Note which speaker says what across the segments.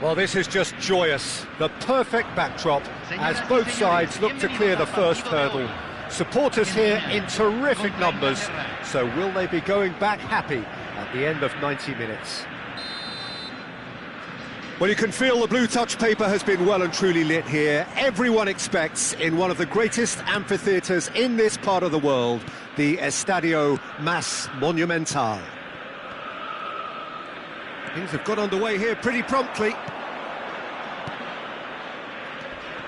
Speaker 1: Well, this is just joyous. The perfect backdrop as both sides look to clear the first hurdle. Supporters here in terrific numbers, so will they be going back happy at the end of 90 minutes? Well, you can feel the blue touch paper has been well and truly lit here. Everyone expects, in one of the greatest amphitheatres in this part of the world, the Estadio Mas Monumental. Things have got underway here pretty promptly.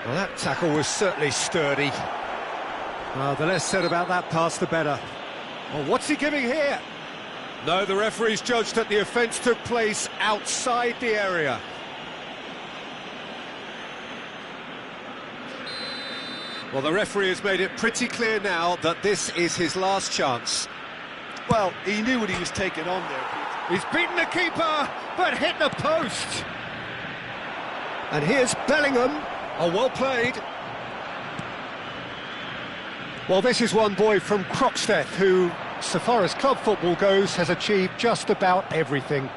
Speaker 1: Well, that tackle was certainly sturdy. The less said about that pass, the better. Well, what's he giving here? No, the referee's judged that the offence took place outside the area. Well, the referee has made it pretty clear now that this is his last chance.
Speaker 2: Well, he knew what he was taking on there.
Speaker 1: He's beaten the keeper, but hit the post. And here's Bellingham. Oh, well played. Well, this is one boy from Croxteth who, so far as club football goes, has achieved just about everything.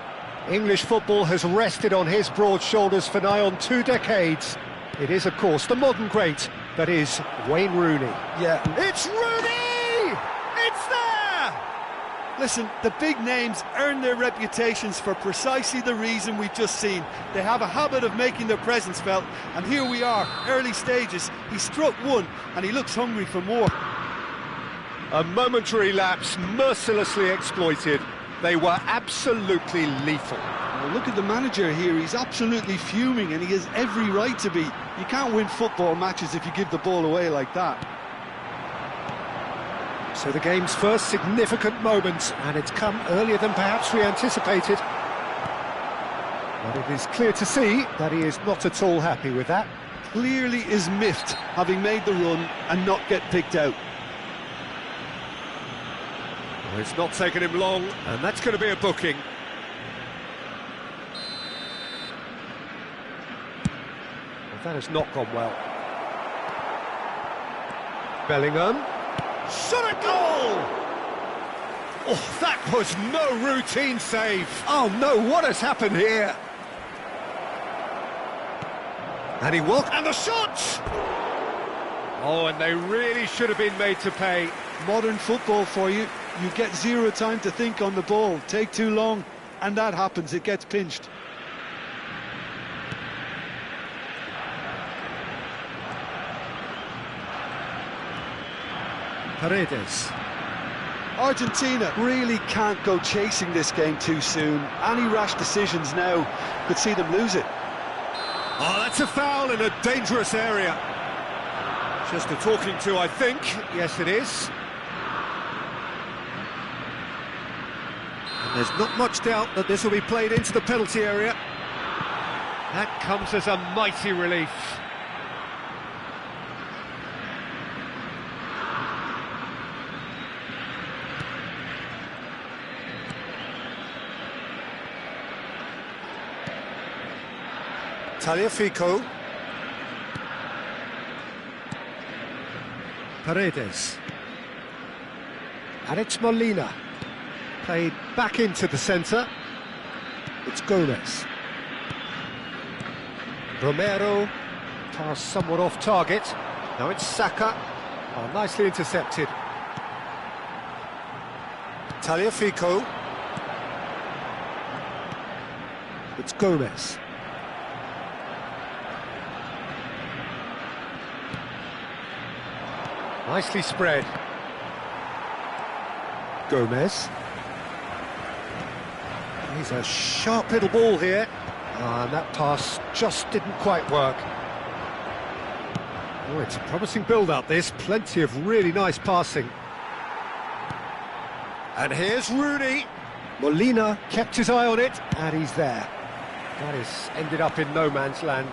Speaker 1: English football has rested on his broad shoulders for nigh on 2 decades. It is, of course, the modern great that is Wayne Rooney.
Speaker 2: Yeah.
Speaker 1: It's Rooney! It's there!
Speaker 2: Listen, the big names earn their reputations for precisely the reason we've just seen. They have a habit of making their presence felt, and here we are, early stages. He struck one, and he looks hungry for more.
Speaker 1: A momentary lapse mercilessly exploited. They were absolutely lethal.
Speaker 2: Well, look at the manager here. He's absolutely fuming, and he has every right to be. You can't win football matches if you give the ball away like that.
Speaker 1: So the game's first significant moment, and it's come earlier than perhaps we anticipated. But it is clear to see that he is not at all happy with that.
Speaker 2: Clearly is miffed, having made the run and not get picked out.
Speaker 1: Well, it's not taken him long, and that's going to be a booking. Well, that has not gone well. Bellingham. Shot at goal! Oh, that was no routine save. Oh no, what has happened here? And he walked, and the shot! Oh, and they really should have been made to pay.
Speaker 2: Modern football for you. You get zero time to think on the ball. Take too long, and that happens. It gets pinched.
Speaker 1: Paredes.
Speaker 2: Argentina really can't go chasing this game too soon. Any rash decisions now could see them lose it.
Speaker 1: Oh, that's a foul in a dangerous area. Just a talking to, I think. Yes, it is. And there's not much doubt that this will be played into the penalty area. That comes as a mighty relief. Tagliafico. Paredes. And it's Molina. Played back into the centre. It's Gomez. Romero. Pass somewhat off target. Now it's Saka. Oh, nicely intercepted. Tagliafico. It's Gomez. Nicely spread. Gomez. He's a sharp little ball here. And that pass just didn't quite work. Oh, it's a promising build-up, this. Plenty of really nice passing. And here's Rooney. Molina kept his eye on it, and he's there. That has ended up in no man's land.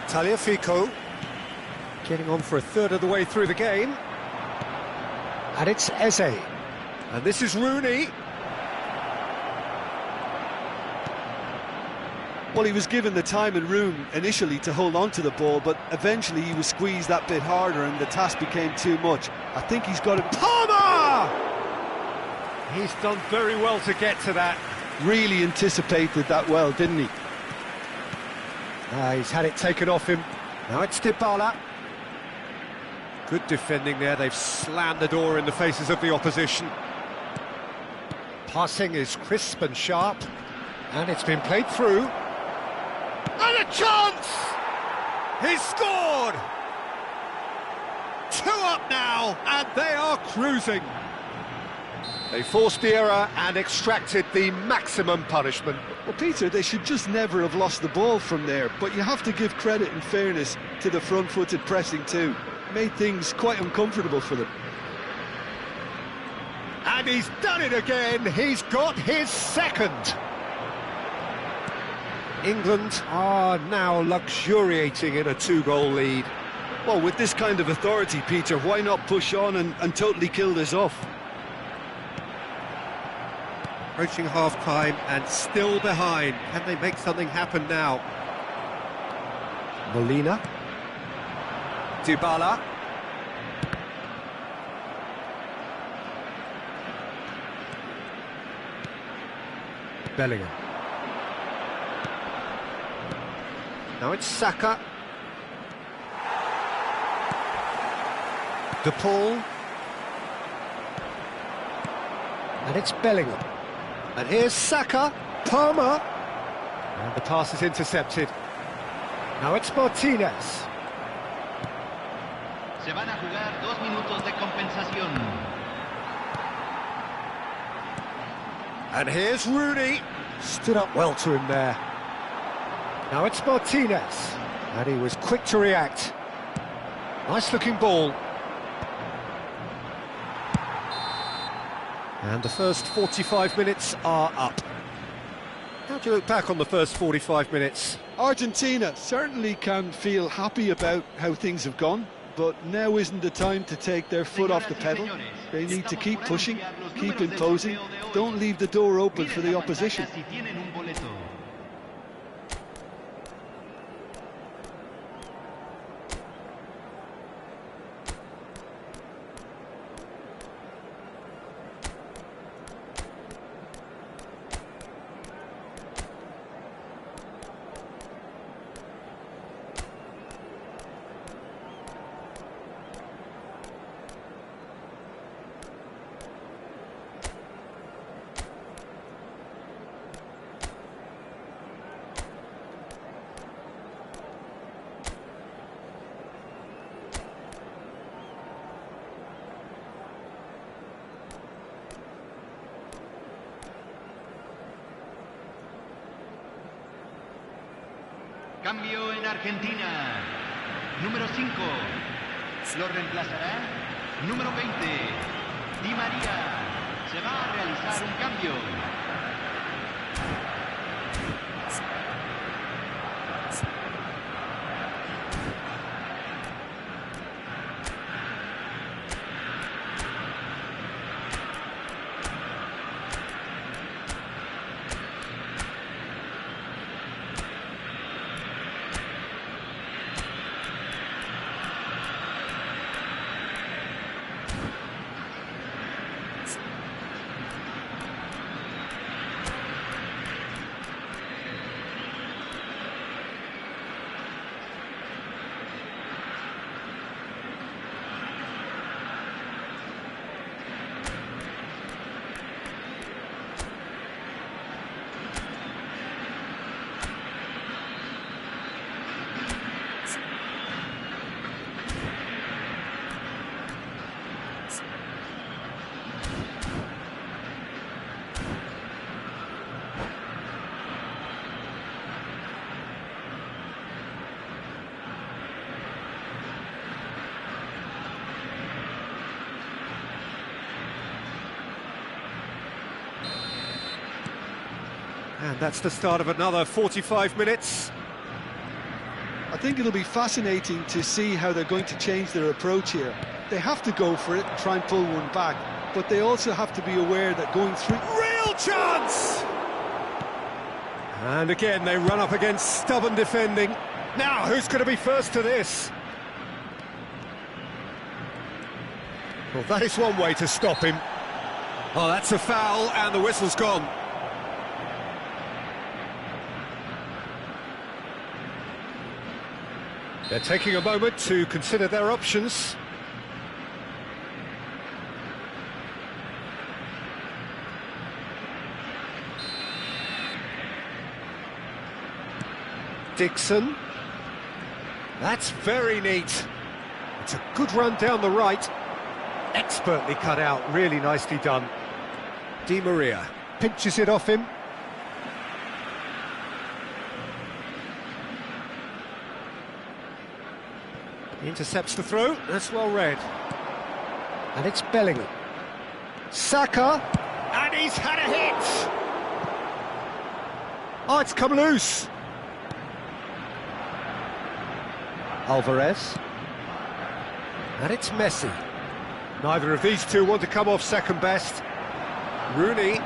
Speaker 1: Tagliafico, getting on for a third of the way through the game. And it's Eze. And this is Rooney.
Speaker 2: Well, he was given the time and room initially to hold on to the ball, but eventually he was squeezed that bit harder and the task became too much. I think he's got it.
Speaker 1: Palmer! He's done very well to get to that.
Speaker 2: Really anticipated that well, didn't he?
Speaker 1: He's had it taken off him. Now it's Dybala. Good defending there. They've slammed the door in the faces of the opposition. Passing is crisp and sharp. And it's been played through. And a chance! He's scored! 2 up now, and they are cruising. They forced the error and extracted the maximum punishment.
Speaker 2: Well, Peter, they should just never have lost the ball from there, but you have to give credit and fairness to the front-footed pressing too. Made things quite uncomfortable for them.
Speaker 1: And he's done it again. He's got his second. England are now luxuriating in a 2-goal lead.
Speaker 2: Well, with this kind of authority, Peter, why not push on and totally kill this off?
Speaker 1: Approaching half-time and still behind. Can they make something happen now? Molina. Dybala. Bellingham. Now it's Saka. De Paul. And it's Bellingham. And here's Saka. Palmer. And the pass is intercepted. Now it's Martinez.
Speaker 3: Se van a jugar 2 minutos de compensación.
Speaker 1: And here's Rooney. Stood up well to him there. Now it's Martinez. And he was quick to react. Nice looking ball. And the first 45 minutes are up. How do you look back on the first 45 minutes?
Speaker 2: Argentina certainly can feel happy about how things have gone, but now isn't the time to take their foot off the pedal. They need to keep pushing, keep imposing, don't leave the door open for the opposition.
Speaker 3: Cambio en Argentina. Número 5. Lo reemplazará. Número 20. Di María. Se va a realizar un cambio.
Speaker 1: And that's the start of another 45 minutes.
Speaker 2: I think it'll be fascinating to see how they're going to change their approach here. They have to go for it and try and pull one back, but they also have to be aware that going through...
Speaker 1: Real chance! And again, they run up against stubborn defending. Now, who's going to be first to this? Well, that is one way to stop him. Oh, that's a foul, and the whistle's gone. They're taking a moment to consider their options. Dixon. That's very neat. It's a good run down the right. Expertly cut out, really nicely done. Di Maria pinches it off him. He intercepts the throw, that's well read. And it's Bellingham. Saka, and he's had a hit! Oh, it's come loose. Alvarez. And it's Messi. Neither of these two want to come off second best. Rooney.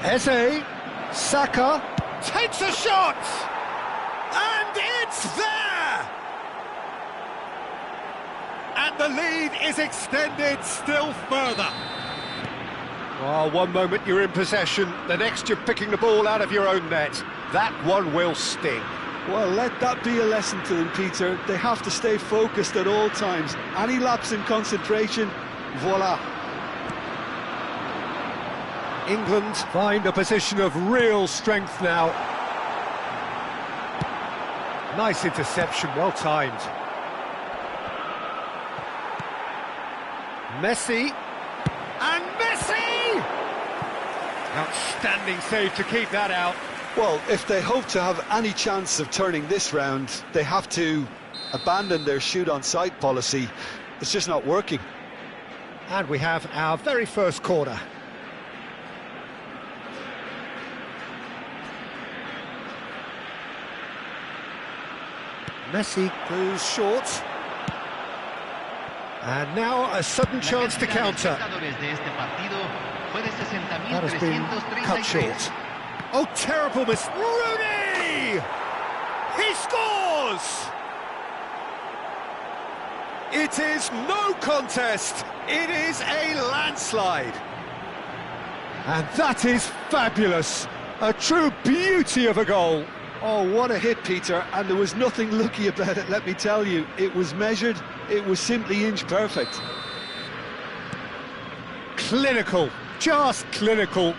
Speaker 1: Eze. Saka. Takes a shot! And it's there! And the lead is extended still further. Oh, one moment you're in possession, the next you're picking the ball out of your own net. That one will sting.
Speaker 2: Well, let that be a lesson to them, Peter. They have to stay focused at all times. Any lapse in concentration, voila.
Speaker 1: England find a position of real strength now. Nice interception, well timed. Messi, and Messi! Outstanding save to keep that out.
Speaker 2: Well, if they hope to have any chance of turning this round, they have to abandon their shoot-on-sight policy. It's just not working.
Speaker 1: And we have our very first corner. Messi goes short. And now a sudden chance to counter. That has been cut short. Oh, terrible miss. Rooney! He scores! It is no contest. It is a landslide. And that is fabulous. A true beauty of a goal.
Speaker 2: Oh, what a hit, Peter, and there was nothing lucky about it, let me tell you. It was measured, it was simply inch perfect.
Speaker 1: Clinical, just clinical.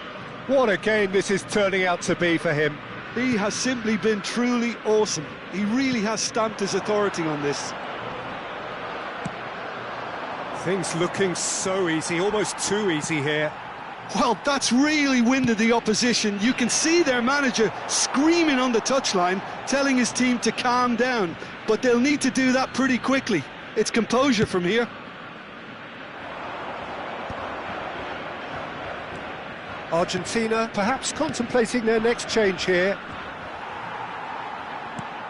Speaker 1: What a game this is turning out to be for him.
Speaker 2: He has simply been truly awesome. He really has stamped his authority on this.
Speaker 1: Things looking so easy, almost too easy here.
Speaker 2: Well, that's really winded the opposition. You can see their manager screaming on the touchline, telling his team to calm down. But they'll need to do that pretty quickly. It's composure from here.
Speaker 1: Argentina perhaps contemplating their next change here.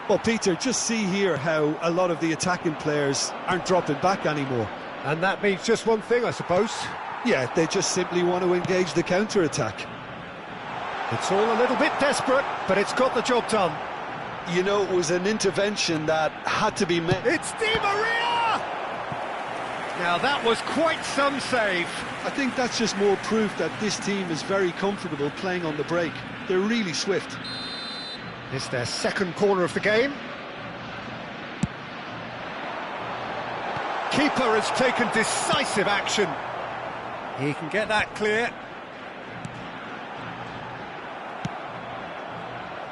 Speaker 2: Well, Peter, just see here how a lot of the attacking players aren't dropping back anymore.
Speaker 1: And that means just one thing, I suppose.
Speaker 2: Yeah, they just simply want to engage the counter-attack.
Speaker 1: It's all a little bit desperate, but it's got the job done.
Speaker 2: You know, it was an intervention that had to be met.
Speaker 1: It's Di Maria! Now that was quite some save.
Speaker 2: I think that's just more proof that this team is very comfortable playing on the break. They're really swift.
Speaker 1: It's their second corner of the game. Keeper has taken decisive action. He can get that clear.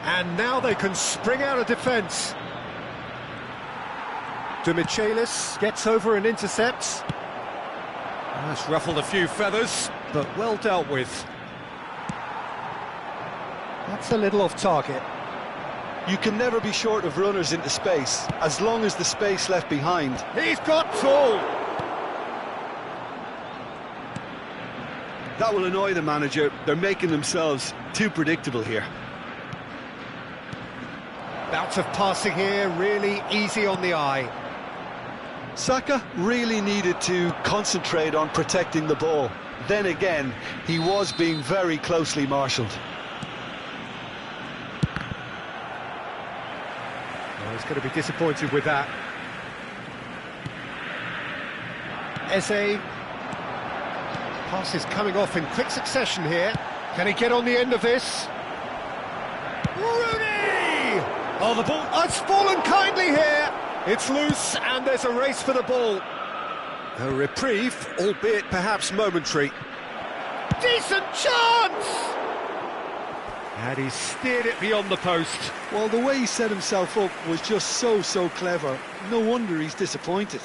Speaker 1: And now they can spring out of defence. De Michelis gets over and intercepts. That's ruffled a few feathers, but well dealt with. That's a little off target.
Speaker 2: You can never be short of runners into space, as long as the space left behind.
Speaker 1: He's got full!
Speaker 2: That will annoy the manager. They're making themselves too predictable here.
Speaker 1: Bouts of passing here, really easy on the eye.
Speaker 2: Saka really needed to concentrate on protecting the ball. Then again, he was being very closely marshalled.
Speaker 1: Oh, he's going to be disappointed with that. Eze. Pass is coming off in quick succession here. Can he get on the end of this? Rooney! Oh, the ball has fallen kindly here. It's loose and there's a race for the ball. A reprieve, albeit perhaps momentary. Decent chance! And he steered it beyond the post.
Speaker 2: Well, the way he set himself up was just so clever. No wonder he's disappointed.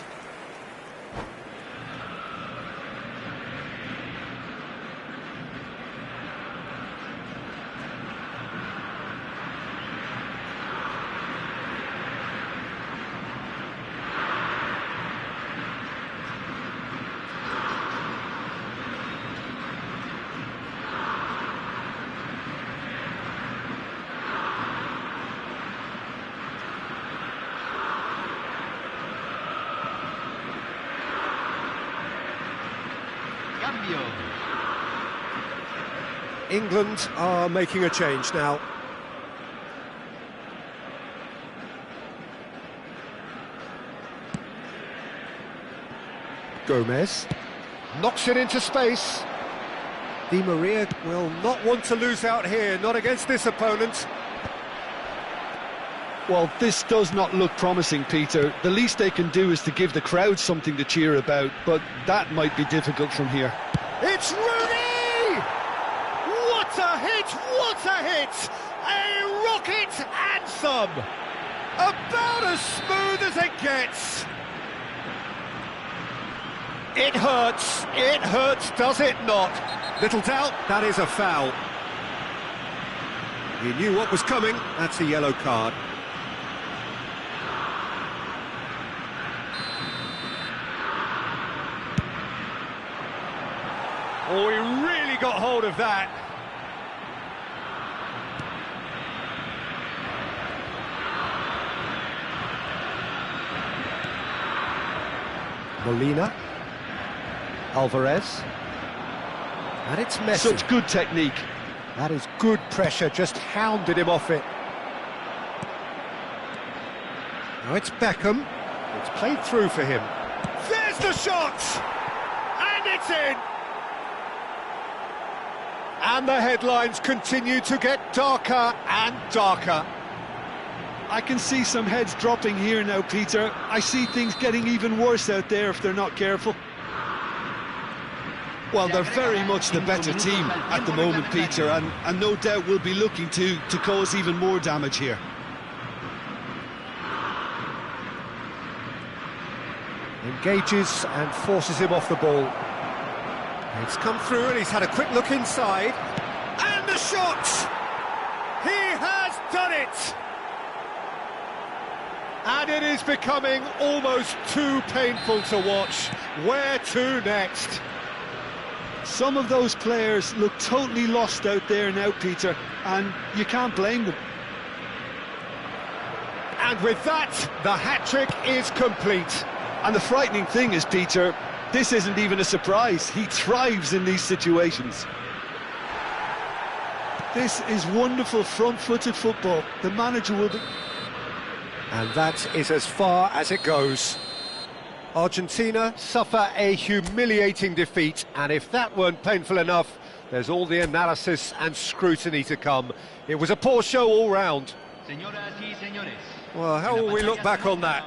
Speaker 1: England are making a change now. Gomez knocks it into space. Di Maria will not want to lose out here, not against this opponent.
Speaker 2: Well, this does not look promising, Peter. The least they can do is to give the crowd something to cheer about, but that might be difficult from here.
Speaker 1: It's Rooney! What a hit! What a hit! A rocket and some! About as smooth as it gets! It hurts, does it not? Little doubt, that is a foul. He knew what was coming, that's a yellow card. Oh, he really got hold of that. Molina. Alvarez. And it's Messi.
Speaker 2: Such good technique.
Speaker 1: That is good pressure, just hounded him off it. Now it's Beckham. It's played through for him. There's the shot! And it's in! And the headlines continue to get darker and darker.
Speaker 2: I can see some heads dropping here now, Peter. I see things getting even worse out there if they're not careful. Well, they're very much the better team at the moment, Peter, and no doubt will be looking to cause even more damage here.
Speaker 1: Engages and forces him off the ball. It's come through and he's had a quick look inside. And the shot! He has done it! And it is becoming almost too painful to watch. Where to next?
Speaker 2: Some of those players look totally lost out there now, Peter, and you can't blame them.
Speaker 1: And with that, the hat-trick is complete.
Speaker 2: And the frightening thing is, Peter, this isn't even a surprise. He thrives in these situations. This is wonderful front-footed football. The manager will be...
Speaker 1: And that is as far as it goes. Argentina suffer a humiliating defeat, and if that weren't painful enough, there's all the analysis and scrutiny to come. It was a poor show all round. Well, how will we look back on that?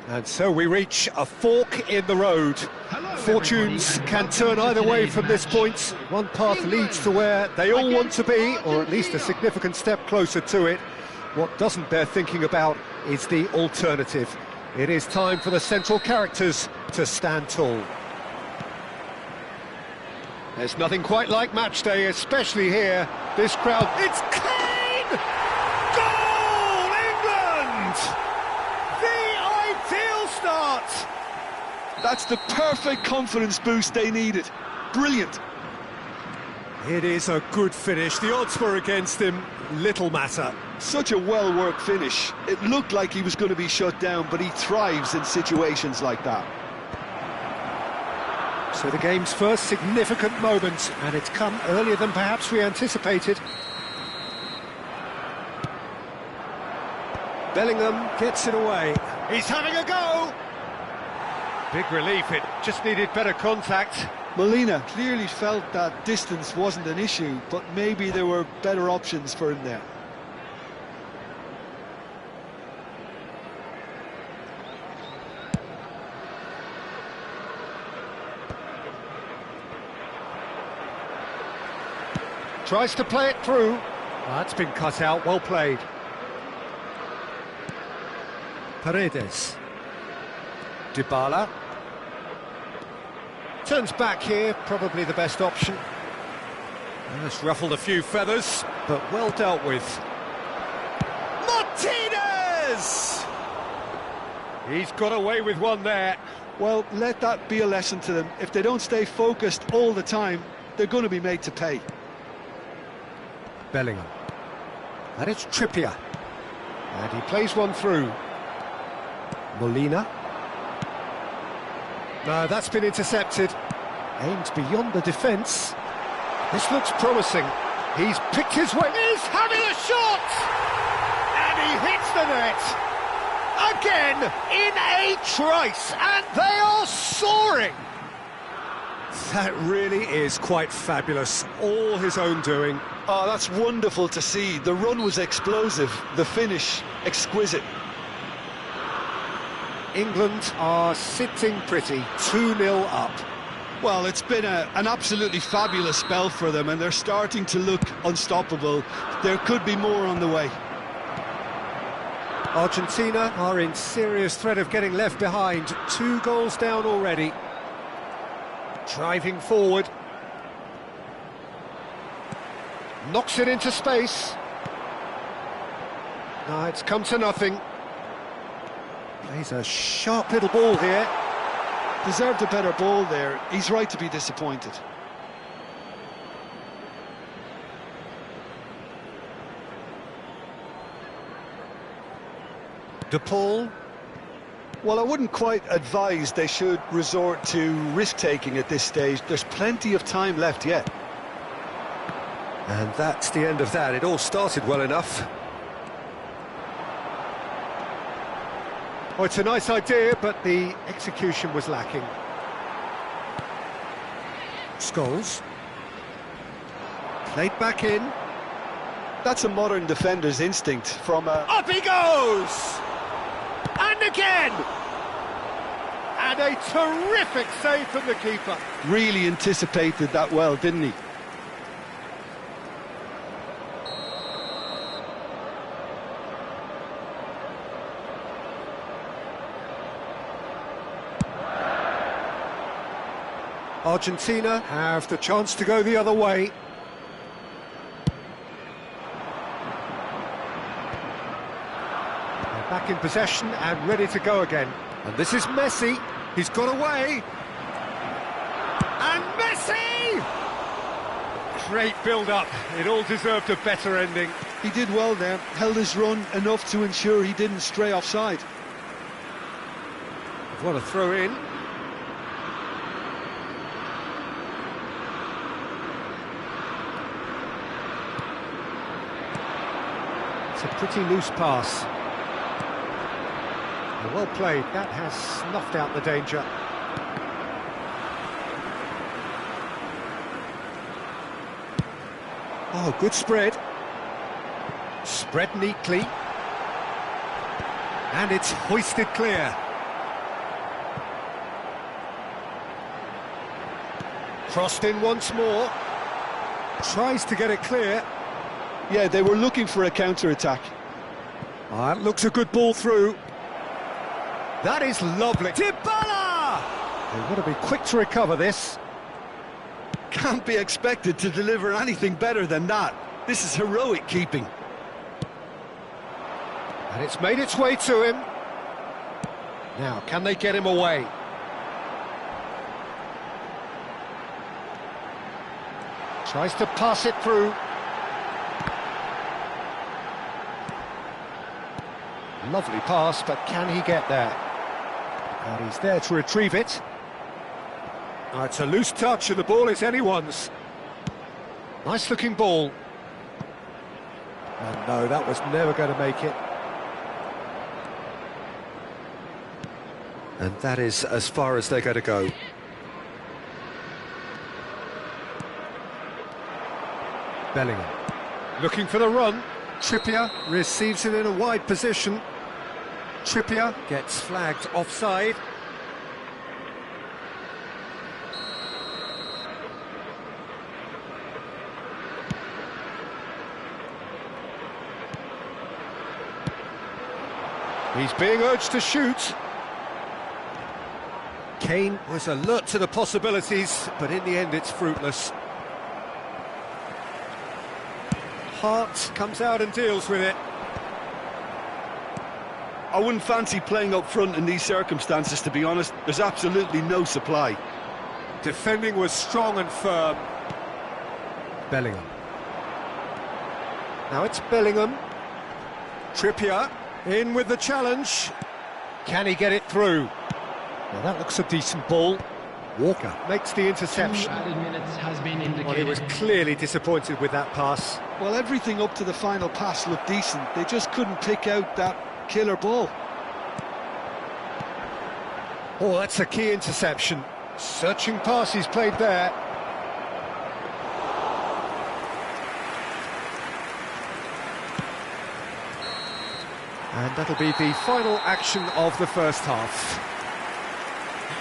Speaker 1: And so we reach a fork in the road. Fortunes can turn either way from this point. One path leads to where they all want to be, or at least a significant step closer to it. What doesn't bear thinking about is the alternative. It is time for the central characters to stand tall. There's nothing quite like match day, especially here. This crowd... It's Kane! Goal, England! The ideal start!
Speaker 2: That's the perfect confidence boost they needed. Brilliant.
Speaker 1: It is a good finish. The odds were against him. Little matter.
Speaker 2: Such a well-worked finish. It looked like he was going to be shut down, but he thrives in situations like that.
Speaker 1: So the game's first significant moment, and it's come earlier than perhaps we anticipated. Bellingham gets it away. He's having a go! Big relief, it just needed better contact.
Speaker 2: Molina clearly felt that distance wasn't an issue, but maybe there were better options for him there.
Speaker 1: Tries to play it through. That's been cut out, well played. Paredes. Dybala. Turns back here, probably the best option. That's ruffled a few feathers, but well dealt with. Martinez! He's got away with one there.
Speaker 2: Well, let that be a lesson to them. If they don't stay focused all the time, they're going to be made to pay.
Speaker 1: Bellingham. And it's Trippier. And he plays one through. Molina. No, that's been intercepted. Aimed beyond the defence. This looks promising. He's picked his way. He's having a shot! And he hits the net. Again, in a trice. And they are soaring. That really is quite fabulous. All his own doing.
Speaker 2: Oh, that's wonderful to see. The run was explosive, the finish exquisite.
Speaker 1: England are sitting pretty, 2-0 up.
Speaker 2: Well, it's been an absolutely fabulous spell for them, and they're starting to look unstoppable. There could be more on the way.
Speaker 1: Argentina are in serious threat of getting left behind. 2 goals down already. Driving forward. Knocks it into space. No, it's come to nothing. Plays a sharp little ball here.
Speaker 2: Deserved a better ball there. He's right to be disappointed.
Speaker 1: De Paul.
Speaker 2: Well, I wouldn't quite advise they should resort to risk-taking at this stage. There's plenty of time left yet.
Speaker 1: And that's the end of that. It all started well enough. Oh, it's a nice idea, but the execution was lacking. Scholes. Played back in.
Speaker 2: That's a modern defender's instinct from a...
Speaker 1: Up he goes! And again! And a terrific save from the keeper.
Speaker 2: Really anticipated that well, didn't he?
Speaker 1: Argentina have the chance to go the other way. They're back in possession and ready to go again. And this is Messi. He's got away. And Messi! Great build-up. It all deserved a better ending.
Speaker 2: He did well there, held his run enough to ensure he didn't stray offside.
Speaker 1: What a throw in. It's a pretty loose pass. Well played, that has snuffed out the danger. Oh, good spread. Spread neatly. And it's hoisted clear. Crossed in once more. Tries to get it clear.
Speaker 2: Yeah, they were looking for a counter-attack.
Speaker 1: It looks a good ball through. That is lovely. Dybala! They want to be quick to recover this.
Speaker 2: Can't be expected to deliver anything better than that. This is heroic keeping.
Speaker 1: And it's made its way to him. Now, can they get him away? Tries to pass it through. Lovely pass, but can he get there? And he's there to retrieve it. Oh, it's a loose touch and the ball is anyone's. Nice looking ball. And no, that was never going to make it. And that is as far as they're going to go. Bellingham. Looking for the run. Trippier receives it in a wide position. Trippier gets flagged offside. He's being urged to shoot. Kane was alert to the possibilities, but in the end it's fruitless. Hart comes out and deals with it.
Speaker 2: I wouldn't fancy playing up front in these circumstances, to be honest. There's absolutely no supply.
Speaker 1: Defending was strong and firm. Bellingham. Now it's Bellingham. Trippier in with the challenge. Can he get it through? Well, that looks a decent ball. Walker makes the interception.
Speaker 3: 2 added minutes has been indicated.
Speaker 1: Well, he was clearly disappointed with that pass.
Speaker 2: Well, everything up to the final pass looked decent. They just couldn't pick out that killer ball.
Speaker 1: Oh, that's a key interception. Searching pass he's played there. And that'll be the final action of the first half.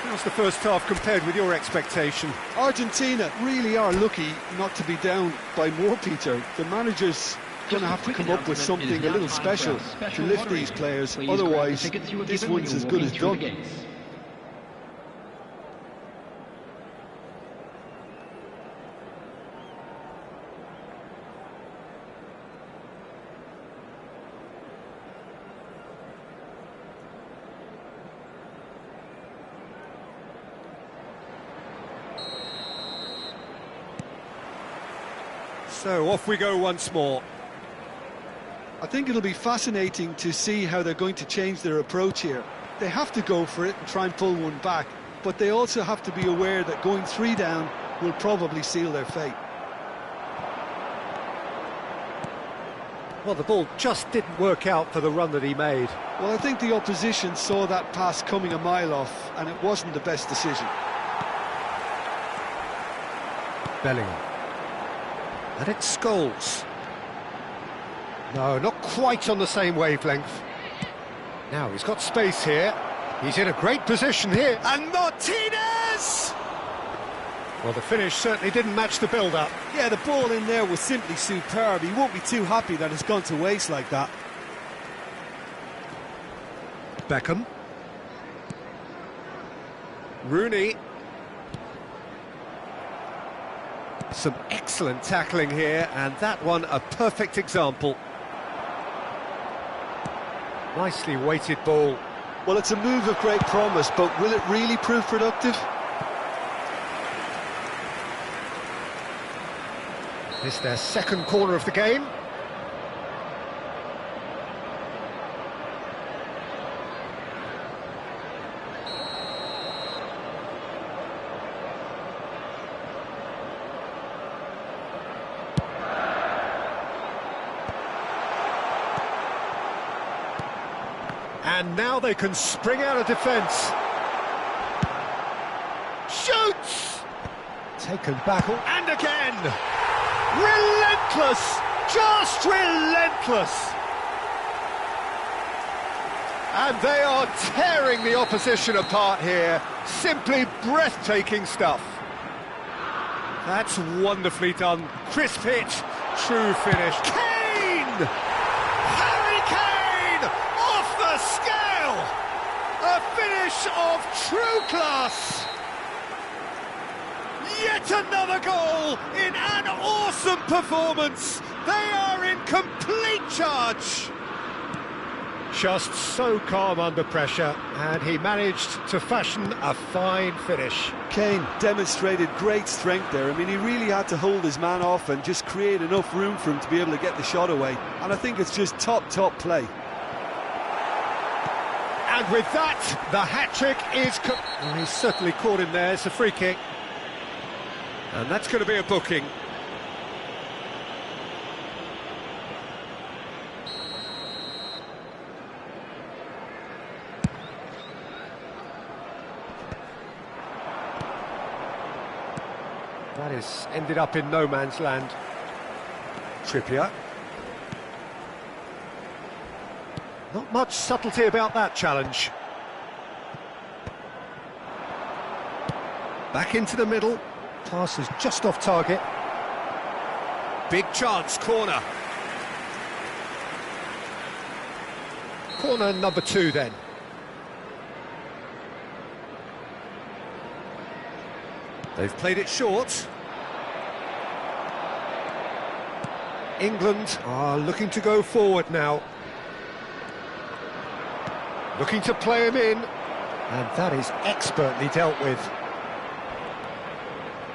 Speaker 1: How's the first half compared with your expectation?
Speaker 2: Argentina really are lucky not to be down by more, Peter. The manager's going to have to come up with something a little special to lift these players. Otherwise, this one's as good as done.
Speaker 1: So off we go once more.
Speaker 2: I think it'll be fascinating to see how they're going to change their approach here. They have to go for it and try and pull one back, but they also have to be aware that going 3 down will probably seal their fate.
Speaker 1: Well, the ball just didn't work out for the run that he made.
Speaker 2: Well, I think the opposition saw that pass coming a mile off, and it wasn't the best decision.
Speaker 1: Bellingham. And it's Scholes. No, not quite on the same wavelength. Now he's got space here. He's in a great position here. And Martinez! Well, the finish certainly didn't match the build-up.
Speaker 2: Yeah, the ball in there was simply superb. He won't be too happy that it's gone to waste like that.
Speaker 1: Beckham. Rooney. Some excellent tackling here, and that one a perfect example. Nicely weighted ball.
Speaker 2: Well, it's a move of great promise, but will it really prove productive?
Speaker 1: This is their second corner of the game. And now they can spring out of defence. Shoots! Taken back, and again! Relentless! Just relentless! And they are tearing the opposition apart here. Simply breathtaking stuff. That's wonderfully done. Crisp hit, true finish. Kane! Harry Kane! Off the scale! A finish of true class! Yet another goal in an awesome performance! They are in complete charge! Just so calm under pressure, and he managed to fashion a fine finish.
Speaker 2: Kane demonstrated great strength there. I mean, he really had to hold his man off and just create enough room for him to be able to get the shot away. And I think it's just top play.
Speaker 1: And with that, the hat-trick is... Well, he's certainly caught him there. It's a free kick. And that's going to be a booking. That has ended up in no man's land. Trippier. Not much subtlety about that challenge. Back into the middle. Pass is just off target. Big chance, corner. Corner number 2 then. They've played it short. England are looking to go forward now. Looking to play him in. And that is expertly dealt with.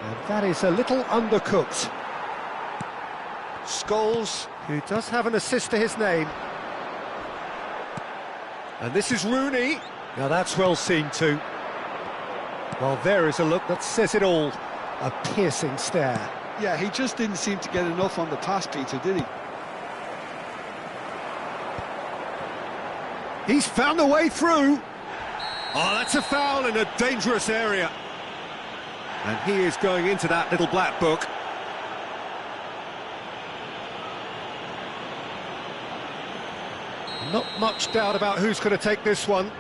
Speaker 1: And that is a little undercooked. Scholes, who does have an assist to his name. And this is Rooney. Now that's well seen too. Well, there is a look that says it all. A piercing stare.
Speaker 2: Yeah, he just didn't seem to get enough on the pass, Peter, did he?
Speaker 1: He's found a way through. Oh, that's a foul in a dangerous area. And he is going into that little black book. Not much doubt about who's going to take this one.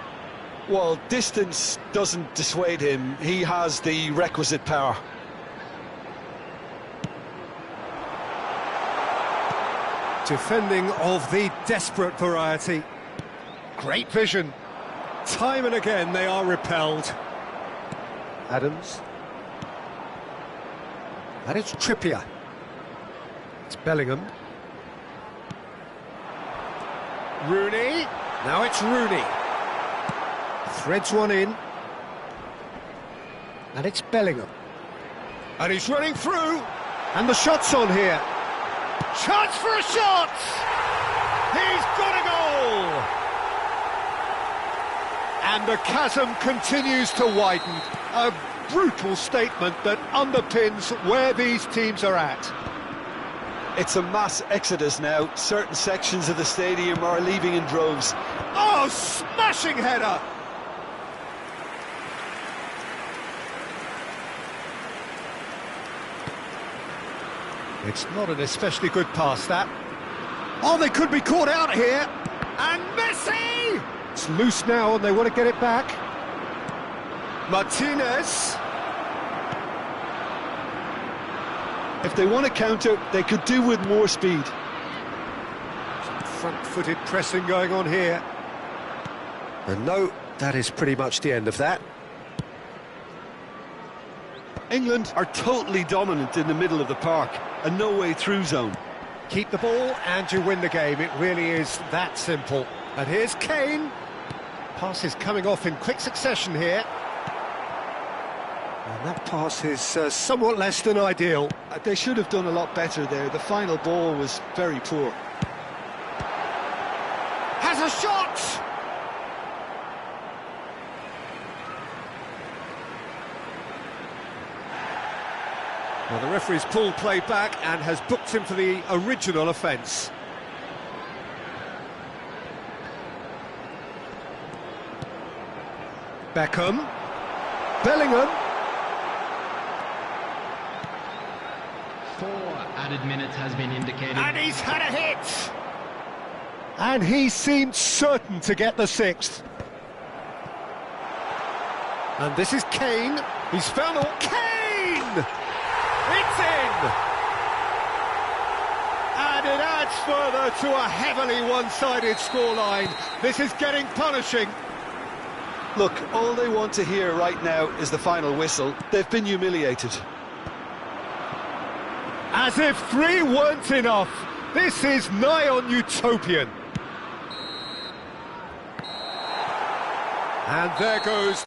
Speaker 2: Well, distance doesn't dissuade him. He has the requisite power.
Speaker 1: Defending of the desperate variety. Great vision. Time and again they are repelled. Adams. And it's Trippier. It's Bellingham. Rooney. Now it's Rooney. Threads one in. And it's Bellingham. And he's running through. And the shot's on here. Chance for a shot! He's got a goal! And the chasm continues to widen. A brutal statement that underpins where these teams are at.
Speaker 2: It's a mass exodus now. Certain sections of the stadium are leaving in droves.
Speaker 1: Oh, smashing header! It's not an especially good pass, that. Oh, they could be caught out here. And Messi! It's loose now and they want to get it back. Martinez.
Speaker 2: If they want to counter, they could do with more speed.
Speaker 1: Some front-footed pressing going on here. And no, that is pretty much the end of that.
Speaker 2: England are totally dominant in the middle of the park. A no-way-through zone.
Speaker 1: Keep the ball and you win the game. It really is that simple. And here's Kane. Pass is coming off in quick succession here. And that pass is somewhat less than ideal.
Speaker 2: They should have done a lot better there. The final ball was very poor.
Speaker 1: Has a shot! Well, the referee's pulled play back and has booked him for the original offence. Beckham. Bellingham.
Speaker 3: 4 added minutes has been indicated.
Speaker 1: And he's had a hit! And he seemed certain to get the 6th. And this is Kane. He's found a... Kane! It's in! And it adds further to a heavily one-sided scoreline. This is getting punishing.
Speaker 2: Look, all they want to hear right now is the final whistle. They've been humiliated.
Speaker 1: As if 3 weren't enough. This is nigh on utopian. And there goes